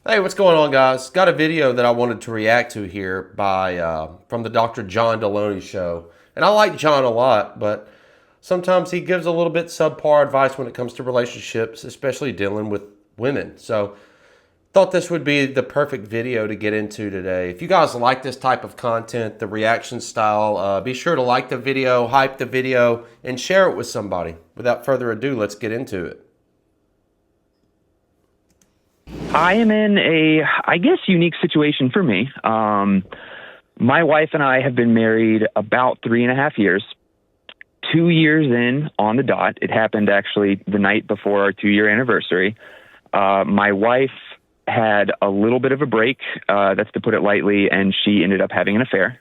Hey, what's going on, guys? Got a video that I wanted to react to here by from the Dr. John Deloney show, and I like John a lot, but sometimes he gives a little bit subpar advice when it comes to relationships, especially dealing with women. So, thought this would be the perfect video to get into today. If you guys like this type of content, the reaction style, be sure to like the video, hype the video, and share it with somebody. Without further ado, let's get into it. I am in a, I guess, unique situation for me. My wife and I have been married about 3.5 years. 2 years in on the dot. It happened actually the night before our 2-year anniversary. My wife had a little bit of a break, that's to put it lightly, and she ended up having an affair.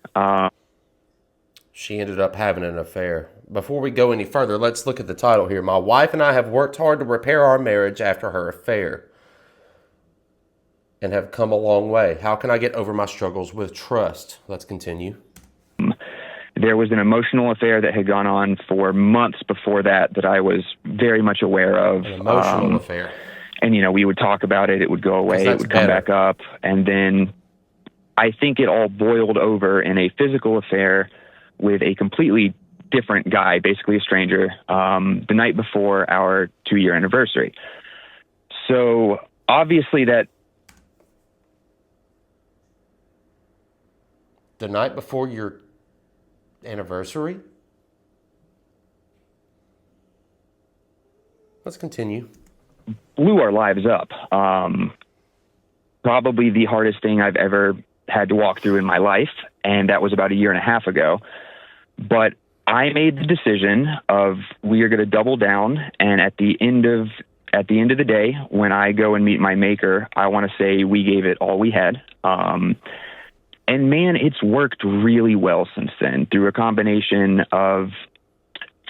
She ended up having an affair. Before we go any further, let's look at the title here. My wife and I have worked hard to repair our marriage after her affair and have come a long way. How can I get over my struggles with trust? Let's continue. There was an emotional affair that had gone on for months before that I was very much aware of. An emotional affair. And, we would talk about it. It would go away. It would come back up. And then I think it all boiled over in a physical affair with a completely different guy, basically a stranger, the night before our 2-year anniversary. So obviously that... The night before your anniversary? Let's continue. Blew our lives up. Probably the hardest thing I've ever had to walk through in my life, and that was about 1.5 years ago. But I made the decision of we are going to double down, and at the end of the day, when I go and meet my maker, I want to say we gave it all we had. And man, it's worked really well since then through a combination of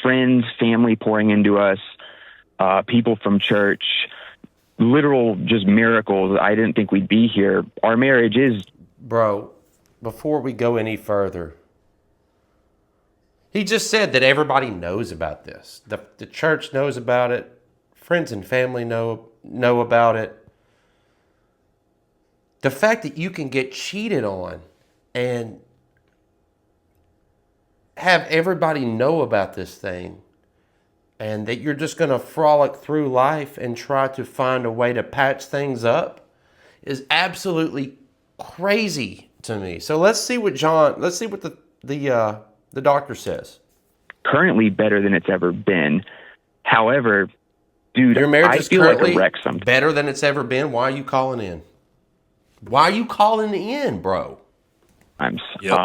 friends, family pouring into us, people from church, literal just miracles. I didn't think we'd be here. Our marriage is... Bro, before we go any further, he just said that everybody knows about this. The church knows about it. Friends and family know about it. The fact that you can get cheated on and have everybody know about this thing and that you're just going to frolic through life and try to find a way to patch things up is absolutely crazy to me. So let's see what the doctor says. Currently better than it's ever been. However, dude, your marriage is currently like a wreck sometimes. Better than it's ever been. Why are you calling in? Why are you calling in, bro? Yep.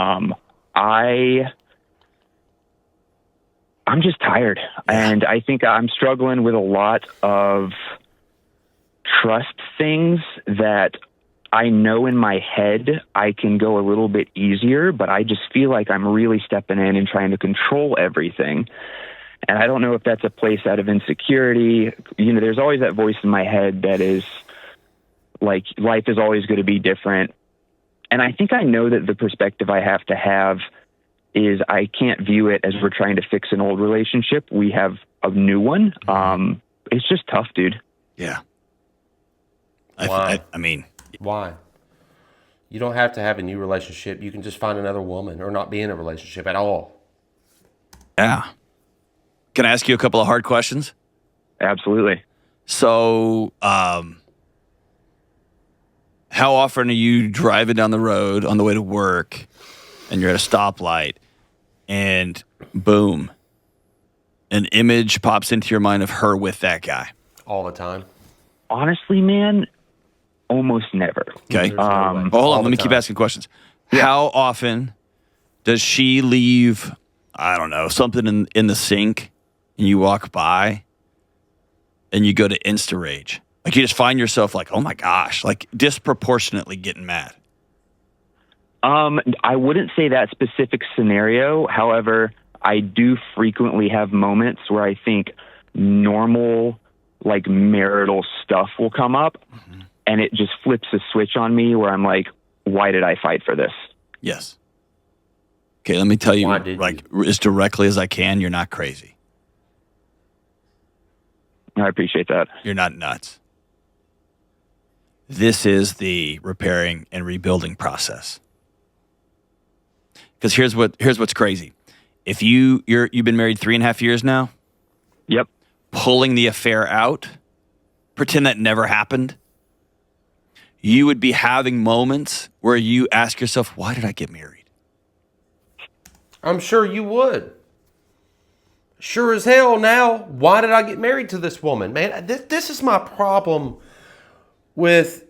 I'm just tired, and I think I'm struggling with a lot of trust things that I know in my head I can go a little bit easier, but I just feel like I'm really stepping in and trying to control everything. And I don't know if that's a place out of insecurity. There's always that voice in my head that is like, life is always going to be different. And I think I know that the perspective I have to have is I can't view it as we're trying to fix an old relationship. We have a new one. It's just tough, dude. Yeah. Why? I mean... Why? You don't have to have a new relationship. You can just find another woman or not be in a relationship at all. Yeah. Can I ask you a couple of hard questions? Absolutely. So, how often are you driving down the road on the way to work and you're at a stoplight and boom, an image pops into your mind of her with that guy? All the time. Honestly, man, almost never. Okay. No hold on. Let me keep asking questions. Yeah. How often does she leave, I don't know, something in the sink and you walk by and you go to insta rage? Like you just find yourself like, oh my gosh, like disproportionately getting mad. I wouldn't say that specific scenario. However, I do frequently have moments where I think normal, like marital stuff will come up, and it just flips a switch on me where I'm like, why did I fight for this? Yes. Okay, let me tell you, Why did like as directly as I can, you're not crazy. I appreciate that. You're not nuts. this is the repairing and rebuilding process. Because here's what's crazy. If you've been married 3.5 years now, Yep. pulling the affair out, pretend that never happened, you would be having moments where you ask yourself, why did I get married? I'm sure you would. Sure as hell now, why did I get married to this woman? Man, this is my problem with,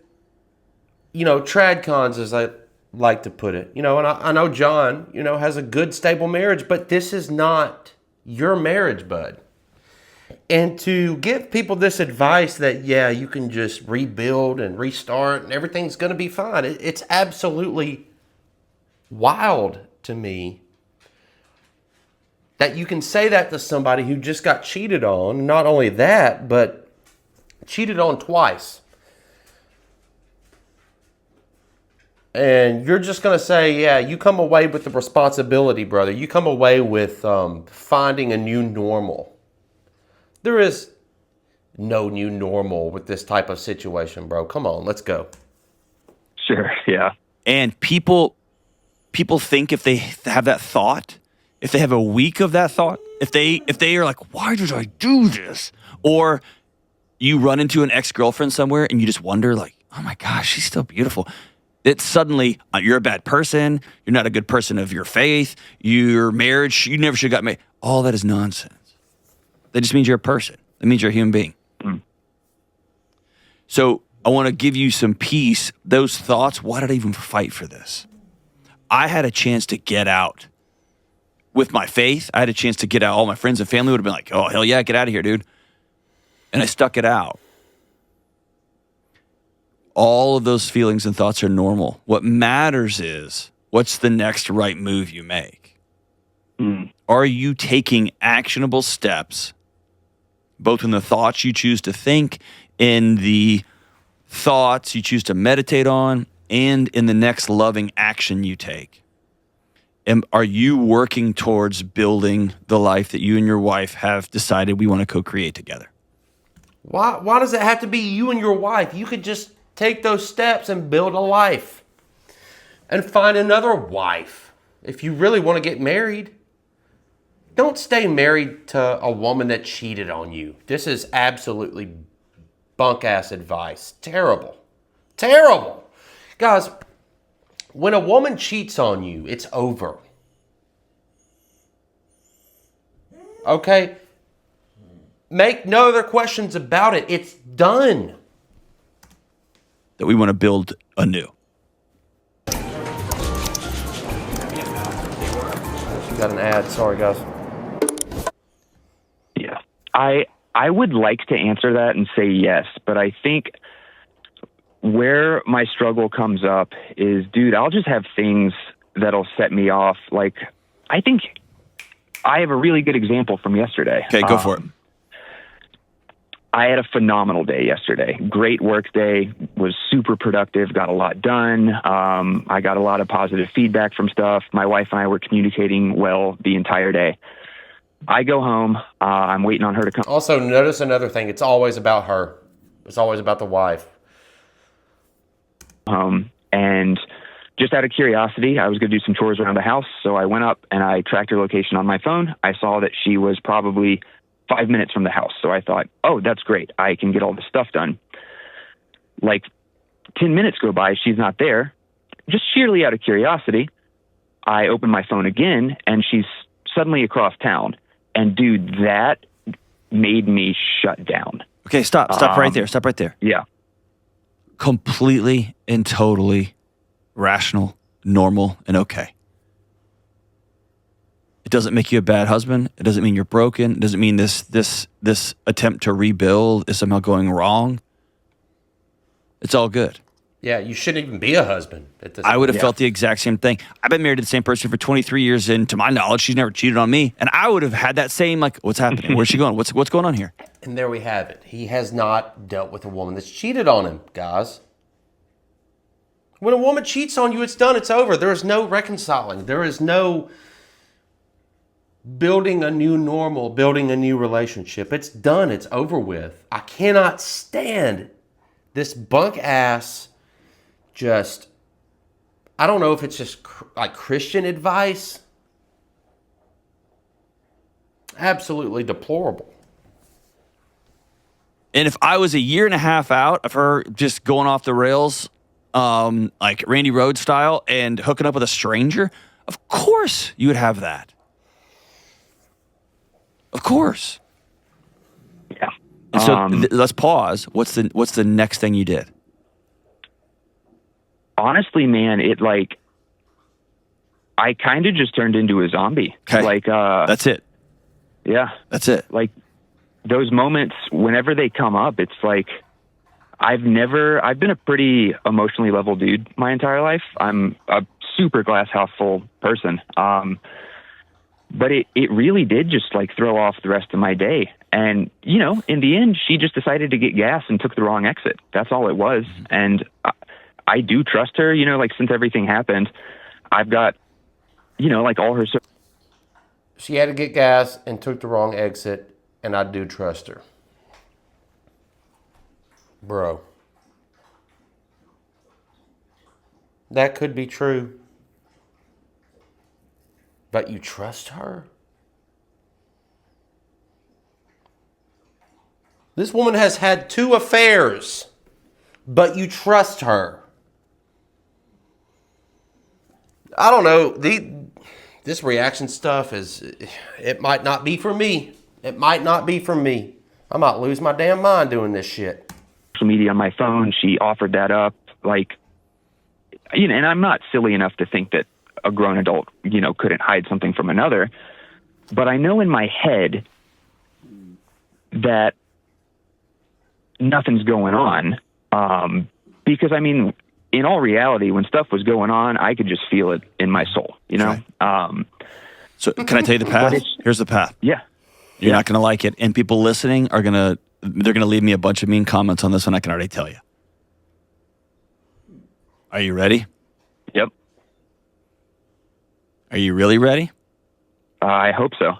tradcons, as I like to put it. And I know John, has a good, stable marriage, but this is not your marriage, bud. And to give people this advice that, yeah, you can just rebuild and restart and everything's going to be fine. It's absolutely wild to me that you can say that to somebody who just got cheated on. Not only that, but cheated on twice. And you're just going to say, yeah, you come away with the responsibility, brother. You come away with finding a new normal. There is no new normal with this type of situation, bro. Come on, let's go. Sure. Yeah. And people think if they have that thought, if they have a week of that thought, if they are like, why did I do this? Or you run into an ex-girlfriend somewhere and you just wonder like, oh my gosh, she's still beautiful. It's suddenly, you're a bad person. You're not a good person of your faith. Your marriage, you never should have got married. All that is nonsense. That just means you're a person. That means you're a human being. Mm. So I want to give you some peace. Those thoughts, why did I even fight for this? I had a chance to get out. With my faith, I had a chance to get out. All my friends and family would have been like, oh, hell yeah, get out of here, dude. And I stuck it out. All of those feelings and thoughts are normal. What matters is, what's the next right move you make? Mm. Are you taking actionable steps, both in the thoughts you choose to think, in the thoughts you choose to meditate on, and in the next loving action you take? And are you working towards building the life that you and your wife have decided we want to co-create together? Why does it have to be you and your wife? You could just take those steps and build a life and find another wife. If you really want to get married, don't stay married to a woman that cheated on you. This is absolutely bunk-ass advice. Terrible. Terrible. Guys, when a woman cheats on you, it's over. Okay? Make no other questions about it. It's done. That we want to build anew. You got an ad. Sorry, guys. Yeah. I would like to answer that and say yes, but I think where my struggle comes up is, dude, I'll just have things that'll set me off. Like, I think I have a really good example from yesterday. Okay, go for it. I had a phenomenal day yesterday. Great work day, was super productive, got a lot done. I got a lot of positive feedback from stuff. My wife and I were communicating well the entire day. I go home. I'm waiting on her to come. Also, notice another thing. It's always about her. It's always about the wife. And just out of curiosity, I was going to do some chores around the house. So I went up and I tracked her location on my phone. I saw that she was probably 5 minutes from the house. So I thought, oh, that's great. I can get all this stuff done. Like 10 minutes go by. She's not there. Just sheerly out of curiosity, I open my phone again and she's suddenly across town. And dude, that made me shut down. Okay, stop right there. Stop right there. Yeah. Completely and totally rational, normal, and okay. It doesn't make you a bad husband. It doesn't mean you're broken. It doesn't mean this attempt to rebuild is somehow going wrong. It's all good. Yeah, you shouldn't even be a husband at this point. I would have felt the exact same thing. I've been married to the same person for 23 years, and to my knowledge, she's never cheated on me. And I would have had that same, like, what's happening? Where's she going? What's going on here? And there we have it. He has not dealt with a woman that's cheated on him, guys. When a woman cheats on you, it's done. It's over. There is no reconciling. There is no building a new normal, building a new relationship. It's done. It's over with. I cannot stand This bunk ass just, I don't know if it's just like Christian advice. Absolutely deplorable. And if I was a year and a half out of her just going off the rails, like Randy Rhoads style, and hooking up with a stranger, of course you would have that. Of course. Yeah. And so let's pause. What's the next thing you did? Honestly, man, I kind of just turned into a zombie. Okay. That's it. Yeah. That's it. Like those moments, whenever they come up, it's like, I've been a pretty emotionally level dude my entire life. I'm a super glass half full person. But it really did just like throw off the rest of my day. And, you know, in the end, she just decided to get gas and took the wrong exit. That's all it was. And I do trust her, you know, like since everything happened, I've got, you know, like all her. She had to get gas and took the wrong exit, and I do trust her. Bro. That could be true. But you trust her? This woman has had 2 affairs, but you trust her. I don't know. This reaction stuff it might not be for me. It might not be for me. I might lose my damn mind doing this shit. Social media on my phone, she offered that up. Like, you know, and I'm not silly enough to think that a grown adult, you know, couldn't hide something from another. But I know in my head that nothing's going on. Because, I mean, in all reality, when stuff was going on, I could just feel it in my soul, you know? Right. So can I tell you the path? Here's the path. Yeah. You're not going to like it. And people listening they're going to leave me a bunch of mean comments on this one. I can already tell you. Are you ready? Yep. Are you really ready? I hope so.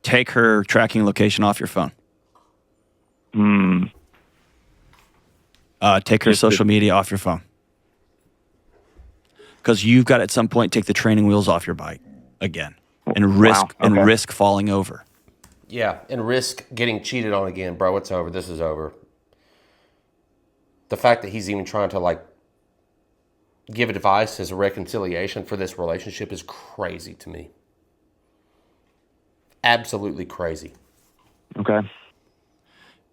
Take her tracking location off your phone. Take her social media off your phone. Because you've got to, at some point, take the training wheels off your bike again and risk falling over. Yeah, and risk getting cheated on again, bro. It's over. This is over. The fact that he's even trying to like give advice as a reconciliation for this relationship is crazy to me. Absolutely crazy. Okay.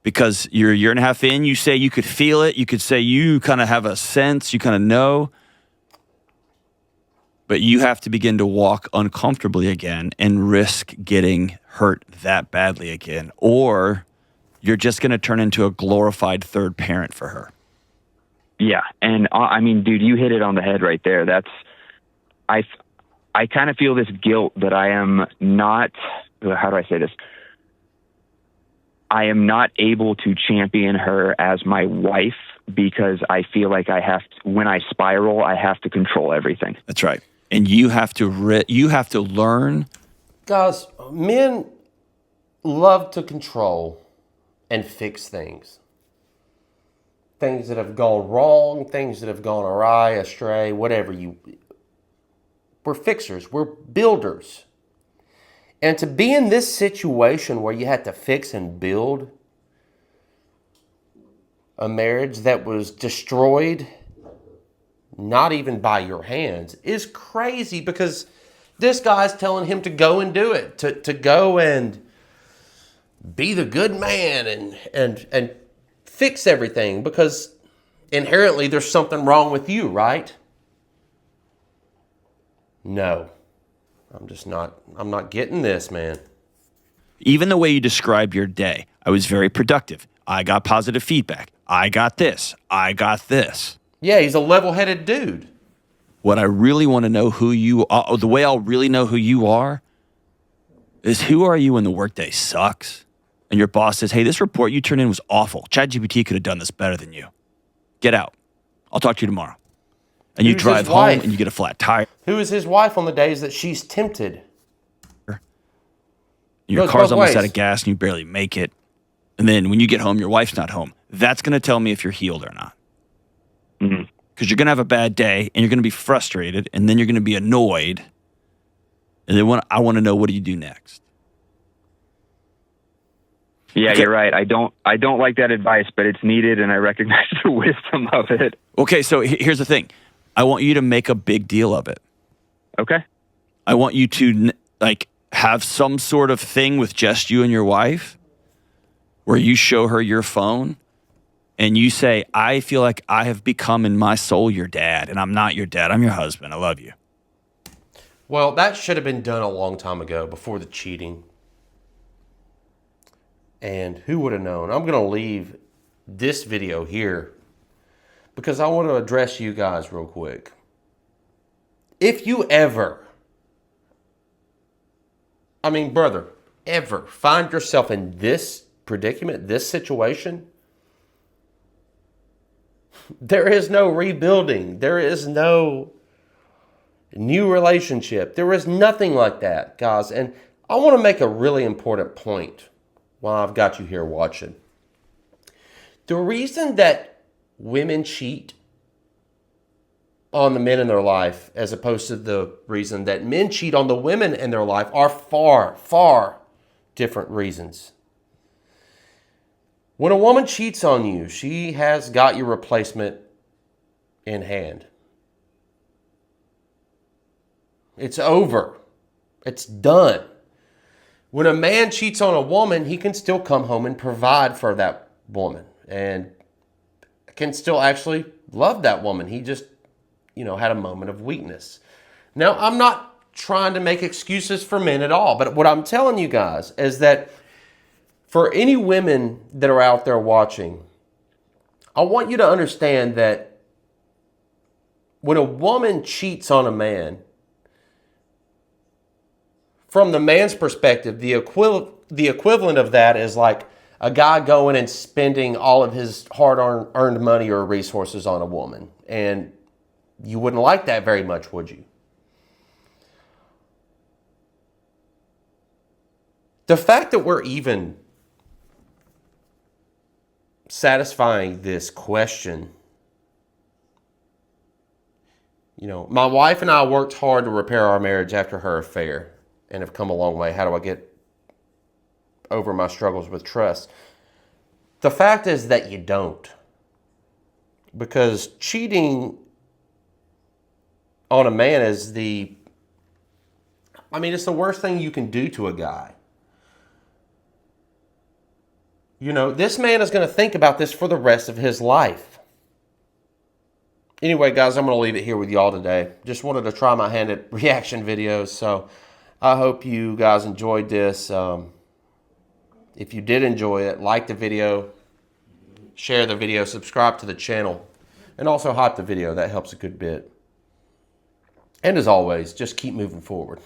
Because you're a year and a half in, you say you could feel it. You could say you kind of have a sense, you kind of know. But you have to begin to walk uncomfortably again and risk getting hurt that badly again. Or you're just going to turn into a glorified third parent for her. Yeah. And I mean, dude, you hit it on the head right there. I kind of feel this guilt that I am not, how do I say this? I am not able to champion her as my wife because I feel like when I spiral, I have to control everything. That's right. And you have to learn. Guys, men love to control and fix things. Things that have gone wrong, things that have gone awry, astray, whatever. We're fixers. We're builders. And to be in this situation where you had to fix and build a marriage that was destroyed, not even by your hands, is crazy because this guy's telling him to go and do it, to go and be the good man and fix everything because inherently there's something wrong with you, right? No. I'm not getting this, man. Even the way you describe your day, I was very productive. I got positive feedback. I got this. I got this. Yeah, he's a level-headed dude. What I really want to know who you are, the way I'll really know who you are, is who are you when the workday sucks? And your boss says, hey, this report you turned in was awful. ChatGPT could have done this better than you. Get out. I'll talk to you tomorrow. And you drive home and you get a flat tire. Who is his wife on the days that she's tempted? Your car's almost out of gas and you barely make it. And then when you get home, your wife's not home. That's going to tell me if you're healed or not. Mm-hmm. Because you're going to have a bad day and you're going to be frustrated and then you're going to be annoyed. And then I want to know, what do you do next? Yeah, Okay. You're right. I don't like that advice, but it's needed, and I recognize the wisdom of it. Okay, so here's the thing. I want you to make a big deal of it. Okay. I want you to have some sort of thing with just you and your wife where you show her your phone and you say, I feel like I have become in my soul your dad, and I'm not your dad. I'm your husband. I love you. Well, that should have been done a long time ago, before the cheating. And who would have known? I'm going to leave this video here because I want to address you guys real quick. If you ever, brother, ever find yourself in this predicament, this situation, there is no rebuilding. There is no new relationship. There is nothing like that, guys. And I want to make a really important point while I've got you here watching. The reason that women cheat on the men in their life, as opposed to the reason that men cheat on the women in their life, are far, far different reasons. When a woman cheats on you, she has got your replacement in hand. It's over. It's done. When a man cheats on a woman, he can still come home and provide for that woman and can still actually love that woman. He just, had a moment of weakness. Now, I'm not trying to make excuses for men at all, but what I'm telling you guys is that for any women that are out there watching, I want you to understand that when a woman cheats on a man, from the man's perspective, the equivalent of that is like a guy going and spending all of his hard-earned money or resources on a woman. And you wouldn't like that very much, would you? The fact that we're even satisfying this question, my wife and I worked hard to repair our marriage after her affair and have come a long way. How do I get over my struggles with trust? The fact is that you don't. Because cheating on a man is it's the worst thing you can do to a guy. This man is going to think about this for the rest of his life. Anyway, guys, I'm going to leave it here with y'all today. Just wanted to try my hand at reaction videos, so I hope you guys enjoyed this. If you did enjoy it, like the video, share the video, subscribe to the channel, and also hype the video. That helps a good bit. And as always, just keep moving forward.